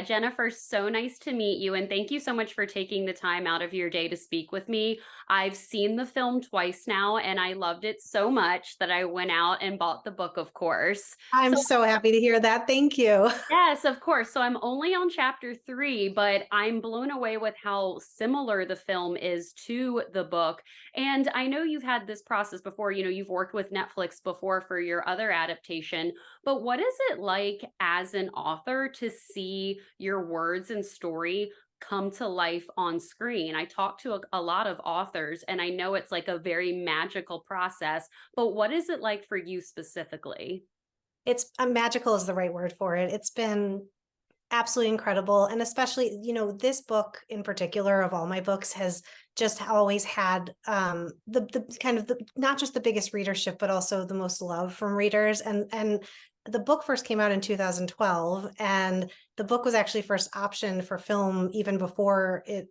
Jennifer, so nice to meet you, and thank you so much for taking the time out of your day to speak with me. I've seen the film twice now, and I loved it so much that I went out and bought the book, of course. I'm So, so happy to hear that. Thank you. yes, of course. So, I'm only on chapter three, but I'm blown away with how similar the film is to the book. And I know you've had this process before, you've worked with Netflix before for your other adaptation, but what is it like as an author to see your words and story come to life on screen? I talk to a lot of authors and I know it's like a very magical process, but what is it like for you specifically? It's magical is the right word for it. It's been absolutely incredible. And especially, this book in particular of all my books has just always had the kind of not just the biggest readership, but also the most love from readers. And the book first came out in 2012, and the book was actually first optioned for film even before it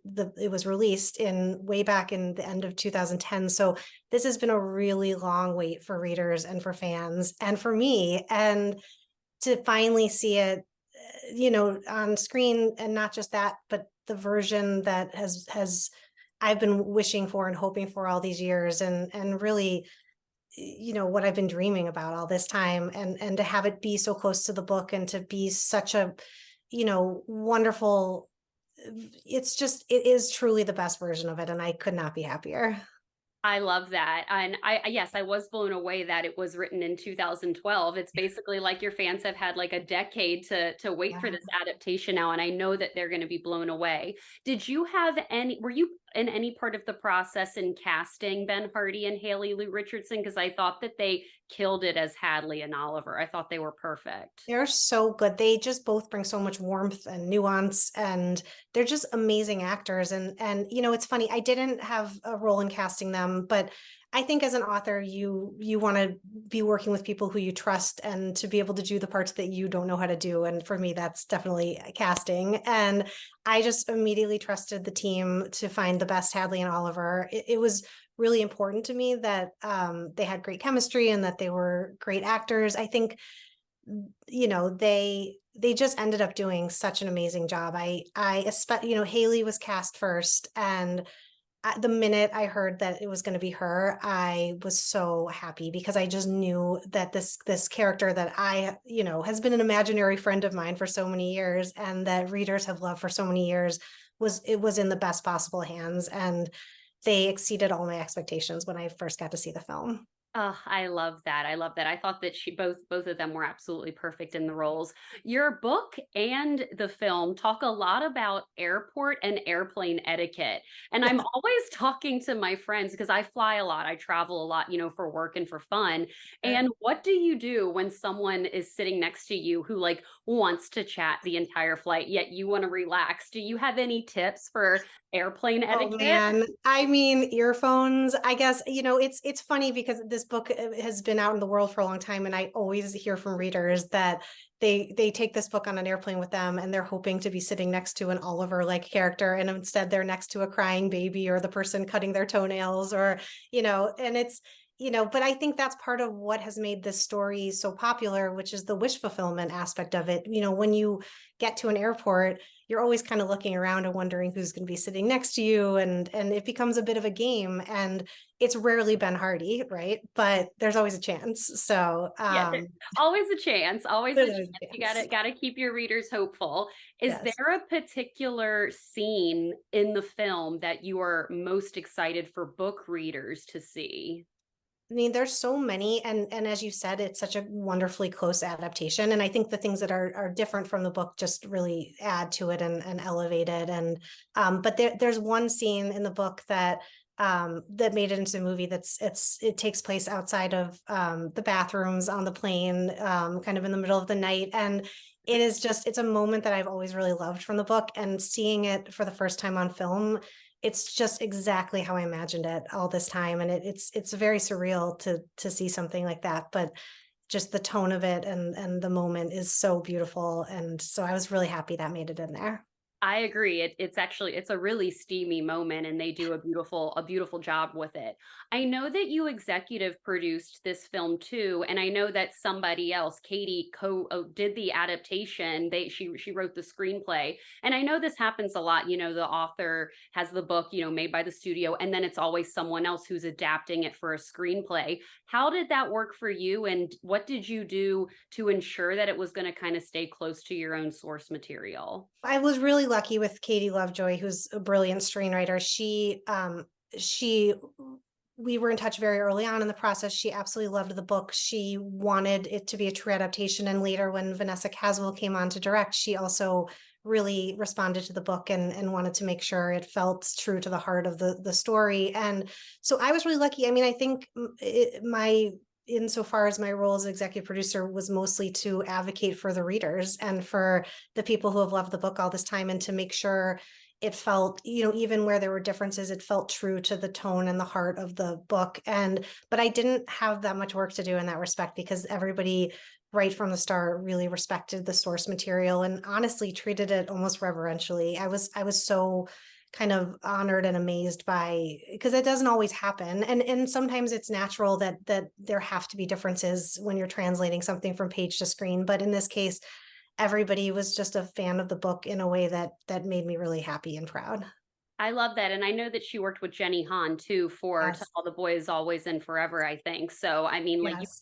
was released in way back in the end of 2010. So this has been a really long wait for readers and for fans and for me. And to finally see it on screen, and not just that, but the version that has I've been wishing for and hoping for all these years, and really, what I've been dreaming about all this time, and to have it be so close to the book and to be such a, wonderful, it is truly the best version of it, and I could not be happier. I love that. And yes, I was blown away that it was written in 2012. It's basically like your fans have had like a decade to wait for Yeah. this adaptation now, and I know that they're going to be blown away. Were you in any part of the process in casting Ben Hardy and Haley Lou Richardson? Because I thought that they killed it as Hadley and Oliver. I thought they were perfect. They're so good. They just both bring so much warmth and nuance, and they're just amazing actors. And it's funny. I didn't have a role in casting them, but I think as an author, you want to be working with people who you trust and to be able to do the parts that you don't know how to do. And for me, that's definitely casting. And I just immediately trusted the team to find the best Hadley and Oliver. It was really important to me that they had great chemistry and that they were great actors. I think they just ended up doing such an amazing job. I expect, Haley was cast first, and the minute I heard that it was going to be her, I was so happy because I just knew that this character that has been an imaginary friend of mine for so many years, and that readers have loved for so many years, was in the best possible hands, and they exceeded all my expectations when I first got to see the film. Oh, I love that. I love that. I thought that both of them were absolutely perfect in the roles. Your book and the film talk a lot about airport and airplane etiquette. And I'm always talking to my friends because I fly a lot. I travel a lot, for work and for fun. And what do you do when someone is sitting next to you who like wants to chat the entire flight, yet you want to relax? Do you have any tips for airplane Oh etiquette? man. I mean, earphones, I guess, it's funny because this book has been out in the world for a long time, and I always hear from readers that they take this book on an airplane with them, and they're hoping to be sitting next to an Oliver like character, and instead they're next to a crying baby or the person cutting their toenails, or and it's but I think that's part of what has made this story so popular, which is the wish fulfillment aspect of it. When you get to an airport, you're always kind of looking around and wondering who's going to be sitting next to you, and it becomes a bit of a game, and it's rarely Ben Hardy, right? But there's always a chance. So Yeah, always a chance, always a there's chance. always a You chance. gotta keep your readers hopeful. Is Yes. there a particular scene in the film that you are most excited for book readers to see? I mean, there's so many, and as you said, it's such a wonderfully close adaptation. And I think the things that are different from the book just really add to it, and elevate it. And but there's one scene in the book that made it into the movie it takes place outside of the bathrooms on the plane, kind of in the middle of the night. And it's a moment that I've always really loved from the book, and seeing it for the first time on film, it's just exactly how I imagined it all this time. And it's very surreal to see something like that. But just the tone of it and the moment is so beautiful. And so I was really happy that made it in there. I agree. It's a really steamy moment and they do a beautiful job with it. I know that you executive produced this film too, and I know that somebody else, Katie, did the adaptation. She wrote the screenplay. And I know this happens a lot, you know, the author has the book, you know, made by the studio and then it's always someone else who's adapting it for a screenplay. How did that work for you and what did you do to ensure that it was going to kind of stay close to your own source material? I was really lucky with Katie Lovejoy, who's a brilliant screenwriter. She we were in touch very early on in the process. She absolutely loved the book. She wanted it to be a true adaptation. And later when Vanessa Caswell came on to direct, she also really responded to the book and wanted to make sure it felt true to the heart of the story. And so I was really lucky. I mean, I think my insofar as my role as executive producer was mostly to advocate for the readers and for the people who have loved the book all this time and to make sure it felt, you know, even where there were differences, it felt true to the tone and the heart of the book. And but I didn't have that much work to do in that respect because everybody right from the start really respected the source material and honestly treated it almost reverentially. I was so kind of honored and amazed by because it doesn't always happen and sometimes it's natural that there have to be differences when you're translating something from page to screen, but in this case everybody was just a fan of the book in a way that made me really happy and proud. I love that, and I know that she worked with Jenny Han too for "To Yes. All the Boys, Always and Forever," I think. So, I mean, like, you Yes.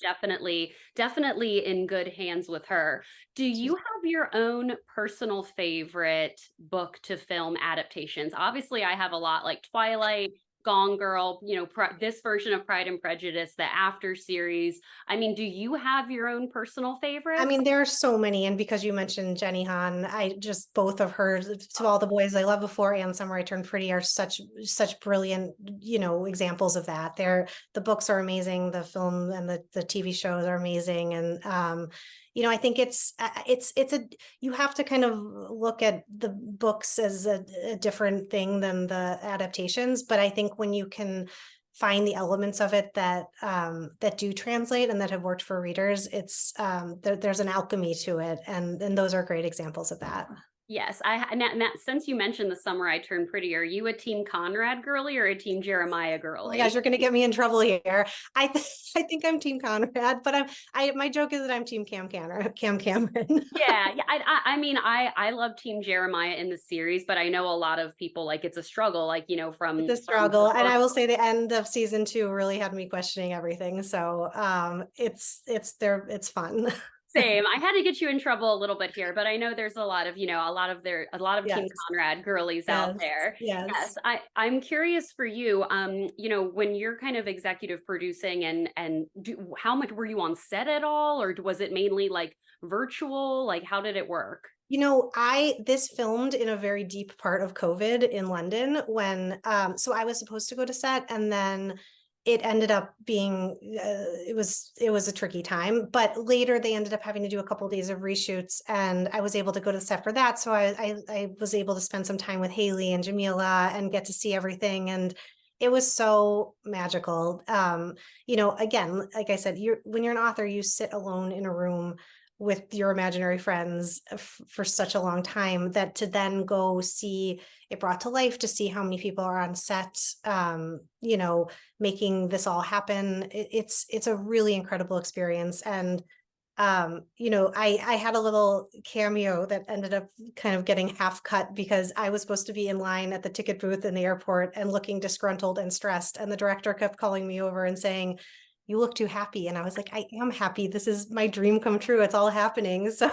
definitely in good hands with her. Do you She's have your own personal favorite book to film adaptations? Obviously, I have a lot like Twilight, Gone Girl, you know, this version of Pride and Prejudice, the After series. I mean, do you have your own personal I favorites? mean, there are so many, and because you mentioned Jenny Han, I just both of her, To All the Boys I Loved Before and Summer I Turned Pretty are such brilliant, you know, examples of that. They're the books are amazing, the film and the TV shows are amazing, and you know, I think it's a you have to kind of look at the books as a different thing than the adaptations, but I think when you can find the elements of it that do translate and that have worked for readers, there's an alchemy to it, and those are great examples of that. Yes, since you mentioned The Summer I Turned Pretty, are you a Team Conrad girly or a Team Jeremiah Oh my gosh, girly? you're gonna get me in trouble here. I think I'm Team Conrad, but I my joke is that I'm Team Cam Cameron. Yeah, yeah. I mean, I love Team Jeremiah in the series, but I know a lot of people like it's a struggle, like you know, It's a from the struggle, and book. I will say the end of season 2 really had me questioning everything. So it's fun. Same. I had to get you in trouble a little bit here, but I know there's a lot of, you know, a lot of Team Yes, Conrad girlies out yes, there. Yes, yes. I'm curious for you. You know, when you're kind of executive producing how much were you on set at all, or was it mainly like virtual? Like, how did it work? You know, I this filmed in a very deep part of COVID in London when so I was supposed to go to set and then it ended up being it was a tricky time, but later they ended up having to do a couple of days of reshoots and I was able to go to the set for that. So I was able to spend some time with Haley and Jamila and get to see everything and it was so magical. You know, again, like I said, when you're an author, you sit alone in a room with your imaginary friends for such a long time that to then go see it brought to life to see how many people are on set you know making this all happen it's a really incredible experience and you know I had a little cameo that ended up kind of getting half cut because I was supposed to be in line at the ticket booth in the airport and looking disgruntled and stressed and the director kept calling me over and saying you look too happy. And I was like, I am happy. This is my dream come true. It's all happening. So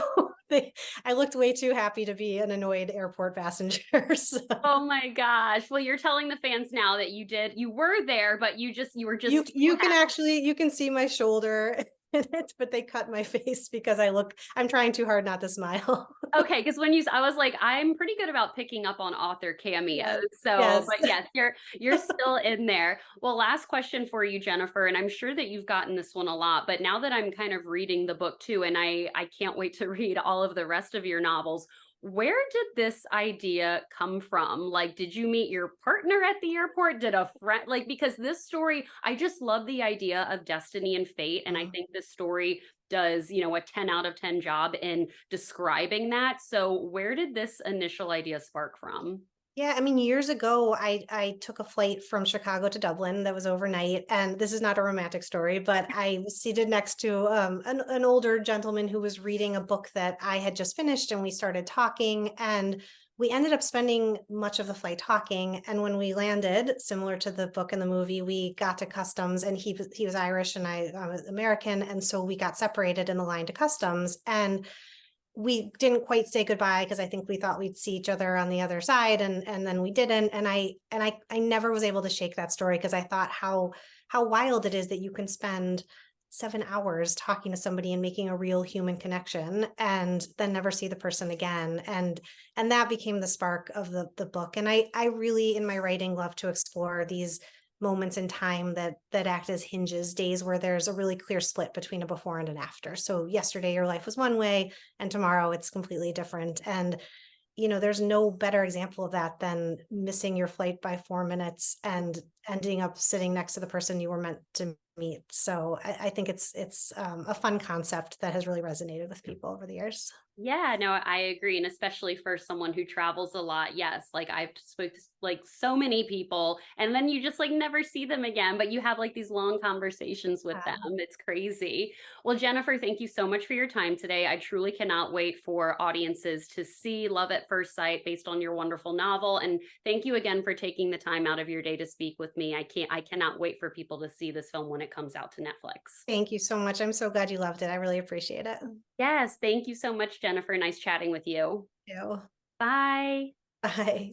I looked way too happy to be an annoyed airport passenger. So Oh my gosh. Well, you're telling the fans now that you were there, but you were just too you can actually you can see my shoulder in it, but they cut my face because I'm trying too hard not to smile. okay, because I was like, I'm pretty good about picking up on author cameos. Yes. So, Yes. but yes, you're still in there. Well, last question for you, Jennifer, and I'm sure that you've gotten this one a lot, but now that I'm kind of reading the book too, and I can't wait to read all of the rest of your novels. Where did this idea come from? Like, did you meet your partner at the airport? Did a friend like because this story, I just love the idea of destiny and fate, and I Mm. think this story does, a 10 out of 10 job in describing that. So where did this initial idea spark from? Yeah, I mean, years ago, I took a flight from Chicago to Dublin that was overnight, and this is not a romantic story, but I was seated next to an older gentleman who was reading a book that I had just finished, and we started talking, and we ended up spending much of the flight talking. And when we landed, similar to the book and the movie, we got to customs, and he was Irish and I was American, and so we got separated in the line to customs, and we didn't quite say goodbye because I think we thought we'd see each other on the other side, and then we didn't. And I never was able to shake that story because I thought how wild it is that you can spend 7 hours talking to somebody and making a real human connection and then never see the person again. And that became the spark of the book. And I really in my writing love to explore these moments in time that act as hinges, days where there's a really clear split between a before and an after. So yesterday your life was one way and tomorrow it's completely different. And there's no better example of that than missing your flight by 4 minutes and ending up sitting next to the person you were meant to meet. So I think it's a fun concept that has really resonated with people over the years. Yeah, no, I agree. And especially for someone who travels a lot. Yes. Like I've spoke to like so many people and then you just like never see them again, but you have like these long conversations with them. It's crazy. Well, Jennifer, thank you so much for your time today. I truly cannot wait for audiences to see Love at First Sight based on your wonderful novel. And thank you again for taking the time out of your day to speak with me. I cannot wait for people to see this film when it comes out to Netflix. Thank you so much. I'm so glad you loved it. I really appreciate it. Yes, thank you so much, Jennifer. Nice chatting with you. You. Bye. Bye.